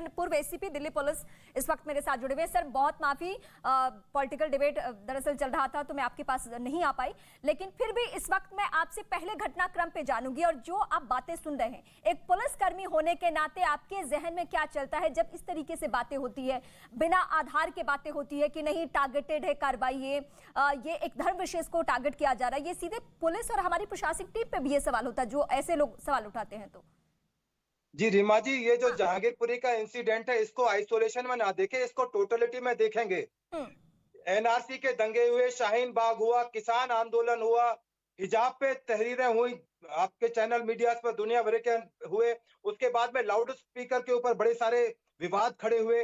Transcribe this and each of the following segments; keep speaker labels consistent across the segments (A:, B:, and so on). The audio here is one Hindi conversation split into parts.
A: भूषण, पूर्व एसीपी दिल्ली पुलिस, इस वक्त मेरे साथ जुड़े हुए। सर बहुत माफी, पॉलिटिकल डिबेट दरअसल चल रहा था तो मैं आपके पास नहीं आ पाई, लेकिन फिर भी इस वक्त मैं आपसे पहले घटनाक्रम पे जानूंगी। और जो आप बातें सुन रहे हैं, एक पुलिसकर्मी होने के नाते आपके जहन में क्या चलता है जब इस तरीके से बातें होती है, बिना आधार के बातें होती है कि नहीं टारगेटेड है कार्रवाई, ये एक धर्म विशेष को टारगेट किया जा रहा है, ये सीधे पुलिस और हमारी प्रशासनिक टीम पे भी ये सवाल होता है जो ऐसे लोग सवाल उठाते हैं। तो
B: जी रीमा जी, ये जो जहांगीरपुरी का इंसिडेंट है इसको आइसोलेशन में ना देखें, इसको टोटलिटी में देखेंगे। एनआरसी के दंगे हुए, शाहीन बाग हुआ, किसान आंदोलन हुआ, हिजाब पे तहरीरें हुई, आपके चैनल मीडिया पर दुनिया भर के हुए, उसके बाद में लाउड स्पीकर के ऊपर बड़े सारे विवाद खड़े हुए।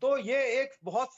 B: तो ये एक बहुत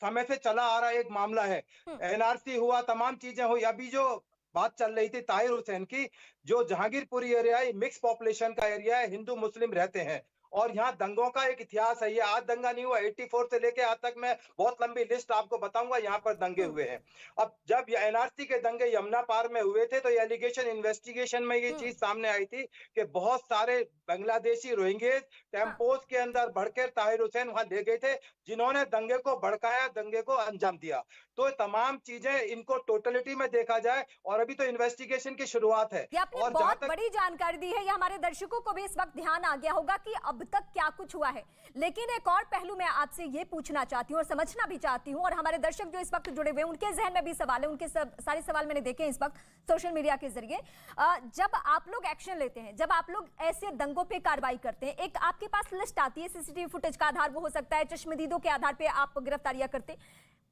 B: समय से चला आ रहा एक मामला है। एनआरसी हुआ, तमाम चीजें हुई। अभी जो बात चल रही थी ताहिर हुसैन की, जो जहांगीरपुरी एरिया है, मिक्स पॉपुलेशन का एरिया है, हिंदू मुस्लिम रहते हैं और यहाँ दंगों का एक इतिहास है। ये आज दंगा नहीं हुआ, 84 से लेके आज तक मैं बहुत लंबी लिस्ट आपको बताऊंगा, यहाँ पर दंगे हुए हैं। अब जब एनआरसी के दंगे यमुना पार में हुए थे तो ये एलिगेशन इन्वेस्टिगेशन में ये चीज सामने आई थी कि बहुत सारे बांग्लादेशी रोहिंग्या टेम्पोज के अंदर बढ़कर ताहिर हुसैन वहां ले गए थे, जिन्होंने दंगे को भड़काया, दंगे को अंजाम दिया। तो तमाम चीजें इनको टोटलिटी में देखा जाए और अभी तो इन्वेस्टिगेशन की शुरुआत है।
A: ये आपने
B: और
A: बहुत बड़ी जानकारी दी है, ये हमारे दर्शकों को भी इस वक्त ध्यान आ गया होगा कि अब तक क्या कुछ हुआ है। लेकिन एक और पहलू मैं आपसे ये पूछना चाहती हूँ और समझना भी चाहती हूँ, और हमारे दर्शक जो इस वक्त जुड़े हुए हैं उनके जहन में भी सवाल है, उनके सारे सवाल मैंने देखे इस वक्त सोशल मीडिया के जरिए। जब आप लोग एक्शन लेते हैं, जब आप लोग ऐसे दंगों पे कार्रवाई करते हैं, एक आपके पास लिस्ट आती है, सीसीटीवी फुटेज का आधार वो हो सकता है, चश्मदीदों के आधार पे आप गिरफ्तारियां करते,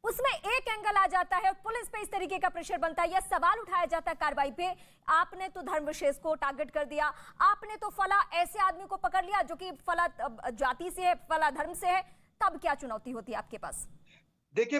A: उसमें एक एंगल आ जाता है और पुलिस पे इस तरीके का प्रेशर बनता है या सवाल उठाया जाता है कार्रवाई पे, आपने तो धर्म विशेष को टारगेट कर दिया, आपने तो फला ऐसे आदमी को पकड़ लिया जो कि फला जाति से है, फला धर्म से है, तब क्या चुनौती होती है आपके पास?
B: देखिए,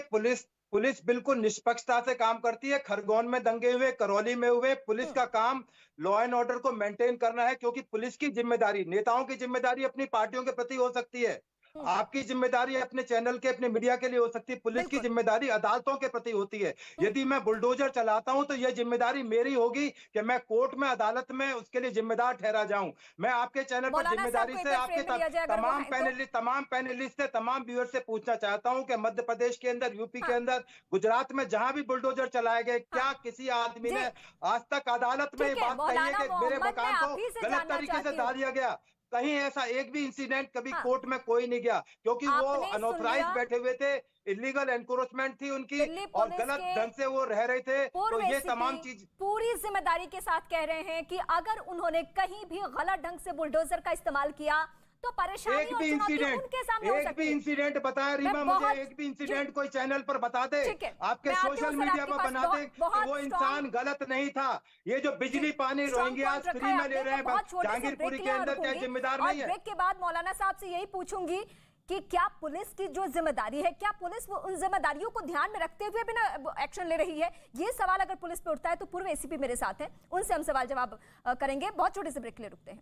B: पुलिस बिल्कुल निष्पक्षता से काम करती है। खरगोन में दंगे हुए, करौली में हुए, पुलिस का काम लॉ एंड ऑर्डर को मेंटेन करना है, क्योंकि पुलिस की जिम्मेदारी, नेताओं की जिम्मेदारी अपनी पार्टियों के प्रति हो सकती है, आपकी जिम्मेदारी अपने चैनल के, अपने मीडिया के लिए हो सकती है, पुलिस की जिम्मेदारी अदालतों के प्रति होती है। यदि मैं बुलडोजर चलाता हूं तो यह जिम्मेदारी मेरी होगी कि मैं कोर्ट में, अदालत में उसके लिए जिम्मेदार ठहरा जाऊं। मैं आपके चैनल पर जिम्मेदारी से आपके तमाम पैनलिस्ट से, तमाम व्यूअर से पूछना चाहता हूं कि मध्य प्रदेश के अंदर, यूपी के अंदर, गुजरात में जहां भी बुलडोजर चलाए गए, क्या किसी आदमी ने आज तक अदालत में बात कही है कि मेरे मकान को गलत तरीके से डाल दिया गया? कहीं ऐसा एक भी इंसिडेंट कभी कोर्ट में कोई नहीं गया, क्योंकि वो अनऑथराइज बैठे हुए थे, इलीगल एनक्रोचमेंट थी उनकी और गलत ढंग से वो रह रहे थे। तो ये तमाम चीज
A: पूरी जिम्मेदारी के साथ कह रहे हैं कि अगर उन्होंने कहीं भी गलत ढंग से बुलडोजर का इस्तेमाल किया तो परेशानी और चुनौती उनके सामने हो सकती है।
B: एक भी इंसिडेंट बताया रीमा मुझे, एक भी इंसिडेंट कोई चैनल पर बता दे, आपके सोशल मीडिया पर बना दे कि वो इंसान गलत नहीं था। ये जो बिजली पानी रोहिंग्या फ्री में ले रहे हैं जहांगीरपुरी के अंदर, क्या जिम्मेदार नहीं है?
A: ब्रेक के बाद मौलाना साहब से यही पूछूंगी कि क्या पुलिस की जो जिम्मेदारी है, क्या पुलिस वो उन जिम्मेदारियों को ध्यान में रखते हुए बिना एक्शन ले रही है? ये सवाल अगर पुलिस पे उठता है तो पूर्व एसीपी मेरे साथ हैं, उनसे हम सवाल जवाब करेंगे। बहुत छोटे से ब्रेक के लिए रुकते हैं।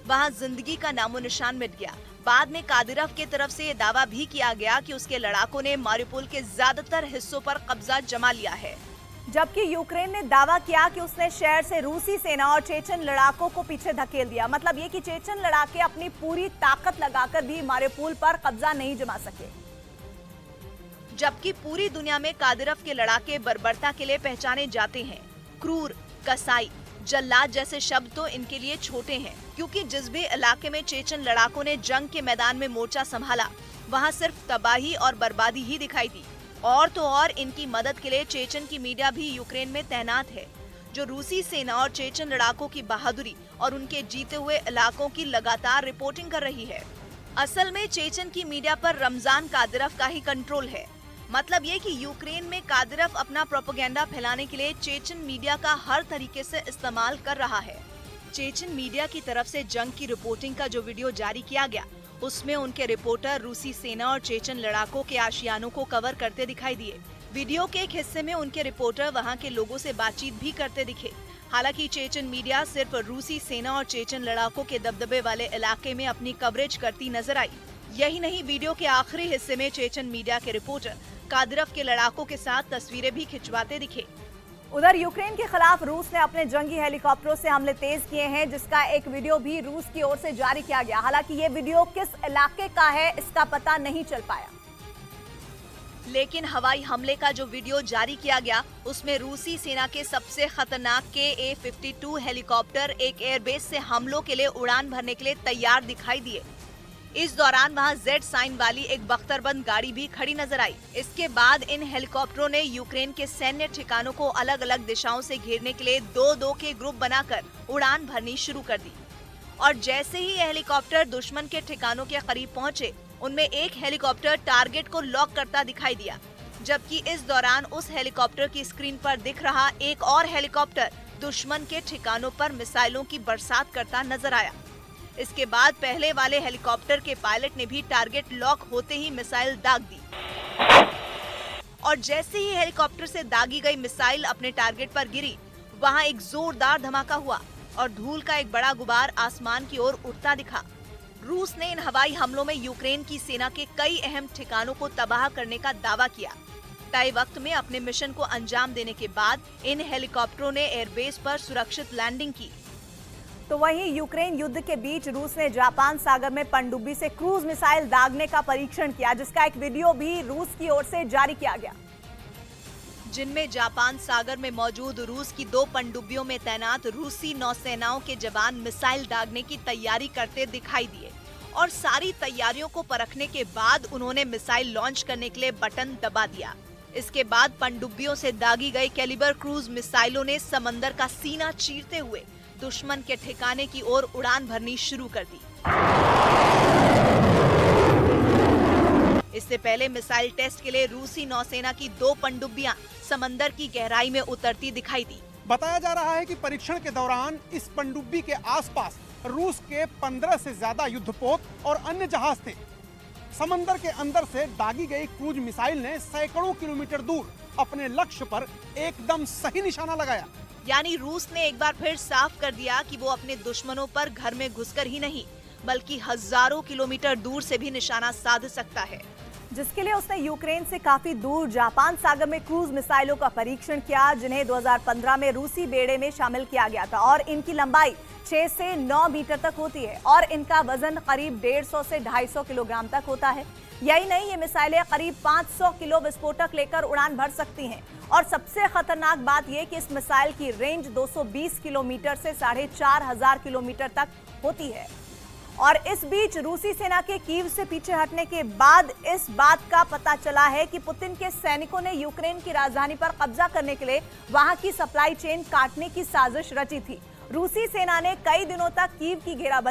C: वहां जिंदगी का नामो निशान मिट गया। बाद में कादिरफ की तरफ से ये दावा भी किया गया कि उसके लड़ाकों ने मारिउपोल के ज्यादातर हिस्सों पर कब्जा जमा लिया है,
D: जबकि यूक्रेन ने दावा किया कि उसने शहर से रूसी सेना और चेचन लड़ाकों को पीछे धकेल दिया। मतलब ये कि चेचन लड़ाके अपनी पूरी ताकत लगाकर भी मारिउपोल पर कब्जा नहीं जमा सके।
C: जबकि पूरी दुनिया में कादिरफ के लड़ाके बर्बरता के लिए पहचाने जाते हैं। क्रूर, कसाई, जल्लाद जैसे शब्द तो इनके लिए छोटे हैं, क्योंकि जिस भी इलाके में चेचन लड़ाकों ने जंग के मैदान में मोर्चा संभाला, वहां सिर्फ तबाही और बर्बादी ही दिखाई दी। और तो और इनकी मदद के लिए चेचन की मीडिया भी यूक्रेन में तैनात है, जो रूसी सेना और चेचन लड़ाकों की बहादुरी और उनके जीते हुए इलाकों की लगातार रिपोर्टिंग कर रही है। असल में चेचन की मीडिया पर रमजान कादिरफ का ही कंट्रोल है। मतलब ये कि यूक्रेन में कादिरफ अपना प्रोपेगेंडा फैलाने के लिए चेचन मीडिया का हर तरीके से इस्तेमाल कर रहा है। चेचन मीडिया की तरफ से जंग की रिपोर्टिंग का जो वीडियो जारी किया गया, उसमें उनके रिपोर्टर रूसी सेना और चेचन लड़ाकों के आशियानों को कवर करते दिखाई दिए। वीडियो के एक हिस्से में उनके रिपोर्टर वहां के लोगों से बातचीत भी करते दिखे। हालांकि चेचन मीडिया सिर्फ रूसी सेना और चेचन लड़ाकों के दबदबे वाले इलाके में अपनी कवरेज करती नजर आई। यही नहीं, वीडियो के आखिरी हिस्से में चेचन मीडिया के रिपोर्टर कादिरफ के लड़ाकों के साथ तस्वीरें भी खिंचवाते दिखे।
D: उधर यूक्रेन के खिलाफ रूस ने अपने जंगी हेलीकॉप्टरों से हमले तेज किए हैं, जिसका एक वीडियो भी रूस की ओर से जारी किया गया। हालांकि ये वीडियो किस इलाके का है इसका पता नहीं चल पाया,
C: लेकिन हवाई हमले का जो वीडियो जारी किया गया उसमें रूसी सेना के सबसे खतरनाक KA-52 हेलीकॉप्टर एक एयरबेस से हमलों के लिए उड़ान भरने के लिए तैयार दिखाई दिए। इस दौरान वहां Z साइन वाली एक बख्तरबंद गाड़ी भी खड़ी नजर आई। इसके बाद इन हेलीकॉप्टरों ने यूक्रेन के सैन्य ठिकानों को अलग अलग दिशाओं से घेरने के लिए 2-2 के ग्रुप बनाकर उड़ान भरनी शुरू कर दी। और जैसे ही ये हेलीकॉप्टर दुश्मन के ठिकानों के करीब पहुंचे, उनमें एक हेलीकॉप्टर टारगेट को लॉक करता दिखाई दिया, जबकि इस दौरान उस हेलीकॉप्टर की स्क्रीन पर दिख रहा एक और हेलीकॉप्टर दुश्मन के ठिकानों पर मिसाइलों की बरसात करता नजर आया। इसके बाद पहले वाले हेलीकॉप्टर के पायलट ने भी टारगेट लॉक होते ही मिसाइल दाग दी और जैसे ही हेलीकॉप्टर से दागी गई मिसाइल अपने टारगेट पर गिरी, वहां एक जोरदार धमाका हुआ और धूल का एक बड़ा गुबार आसमान की ओर उठता दिखा। रूस ने इन हवाई हमलों में यूक्रेन की सेना के कई अहम ठिकानों को तबाह करने का दावा किया। तय वक्त में अपने मिशन को अंजाम देने के बाद इन हेलीकॉप्टरों ने एयरबेस पर सुरक्षित लैंडिंग की।
D: तो वहीं यूक्रेन युद्ध के बीच रूस ने जापान सागर में पनडुब्बी से क्रूज मिसाइल दागने का परीक्षण किया, जिसका एक वीडियो भी रूस की ओर से जारी किया गया,
C: जिनमें जापान सागर में मौजूद रूस की 2 पनडुब्बियों में तैनात रूसी नौसेनाओं के जवान मिसाइल दागने की तैयारी करते दिखाई दिए और सारी तैयारियों को परखने के बाद उन्होंने मिसाइल लॉन्च करने के लिए बटन दबा दिया। इसके बाद पनडुब्बियों से दागी गई कैलिबर क्रूज मिसाइलों ने समंदर का सीना चीरते हुए दुश्मन के ठिकाने की ओर उड़ान भरनी शुरू कर दी। इससे पहले मिसाइल टेस्ट के लिए रूसी नौसेना की 2 पनडुब्बियां समंदर की गहराई में उतरती दिखाई दी।
E: बताया जा रहा है कि परीक्षण के दौरान इस पनडुब्बी के आसपास रूस के 15 से ज्यादा युद्धपोत और अन्य जहाज थे। समंदर के अंदर से दागी गई क्रूज मिसाइल ने सैकड़ों किलोमीटर दूर अपने लक्ष्य पर एकदम सही निशाना लगाया।
C: यानी रूस ने एक बार फिर साफ कर दिया कि वो अपने दुश्मनों पर घर में घुसकर ही नहीं, बल्कि हजारों किलोमीटर दूर से भी निशाना साध सकता है,
D: जिसके लिए उसने यूक्रेन से काफी दूर जापान सागर में क्रूज मिसाइलों का परीक्षण किया, जिन्हें 2015 में रूसी बेड़े में शामिल किया गया था और इनकी लंबाई 6 से 9 मीटर तक होती है और इनका वजन करीब 150 से 250 किलोग्राम तक होता है। यही नहीं, ये मिसाइलें करीब 500 किलो विस्फोटक लेकर उड़ान भर सकती हैं और सबसे खतरनाक बात यह कि इस मिसाइल की रेंज 220 किलोमीटर से 4500 किलोमीटर तक होती है। और इस बीच रूसी सेना के कीव से पीछे हटने के बाद इस बात का पता चला है कि पुतिन के सैनिकों ने यूक्रेन की राजधानी पर कब्जा करने के लिए वहां की सप्लाई चेन काटने की साजिश रची थी। रूसी सेना ने कई दिनों तक कीव की घेराबंदी